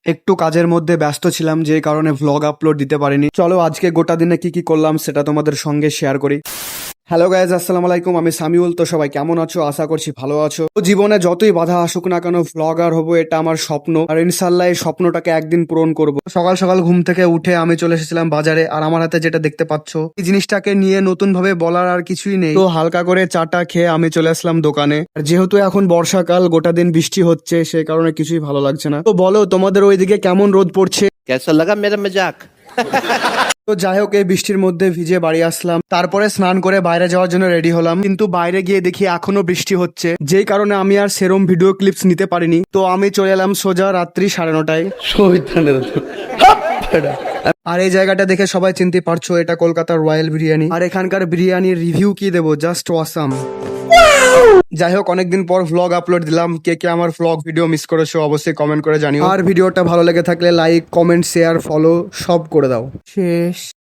একটু কাজের মধ্যে ব্যস্ত ছিলাম, যে কারণে ভ্লগ আপলোড দিতে পারিনি। চলো আজকে গোটা দিনে কি কি করলাম সেটা তোমাদের সঙ্গে শেয়ার করি। হ্যালো গাইজ, আসসালামু আলাইকুম। আমি সামিউল। তো সবাই কেমন আছো? আশা করছি ভালো আছো। তো জীবনে যতই বাধা আসুক না কেন, ভ্লগার হবো এটা আমার স্বপ্ন, আর ইনশাল্লাহ এই স্বপ্নটাকে একদিন পূরণ করব। সকাল সকাল ঘুম থেকে উঠে আমি চলে এসেছিলাম বাজারে, আর আমার হাতে যেটা দেখতে পাচ্ছ, এই জিনিসটাকে নিয়ে নতুন ভাবে বলার আর কিছুই নেই। তো হালকা করে চাটা খেয়ে আমি চলে আসলাম দোকানে। আর যেহেতু এখন বর্ষাকাল, গোটা দিন বৃষ্টি হচ্ছে, সেই কারণে কিছুই ভালো লাগছে না। তো বলো, তোমাদের ওইদিকে কেমন রোদ পড়ছে? कैसा लगा मेरा मजाक। তো যাই হোক, এই বৃষ্টির মধ্যে ভিজে বাড়ি আসলাম, তারপরে স্নান করে বাইরে যাওয়ার জন্য রেডি হলাম। কিন্তু বাইরে গিয়ে দেখি এখনো বৃষ্টি হচ্ছে, যেই কারণে আমি আর সেরম ভিডিও ক্লিপস নিতে পারিনি। তো আমি চলে এলাম সোজা রাত্রি 9:30টায়। আর এই জায়গাটা দেখে সবাই চিনতে পারছো, এটা কলকাতার রয়্যাল বিরিয়ানি। আর এখানকার বিরিয়ানির রিভিউ কি দেবো, জাস্ট ওয়াসাম। যাই হোক, অনেকদিন পর ভ্লগ আপলোড দিলাম। কে কে আমার ভ্লগ ভিডিও মিস করেছো অবশ্যই কমেন্ট করে জানিও। আর ভিডিওটা ভালো লেগে থাকলে লাইক, কমেন্ট, শেয়ার, ফলো সব করে দাও। শেষ।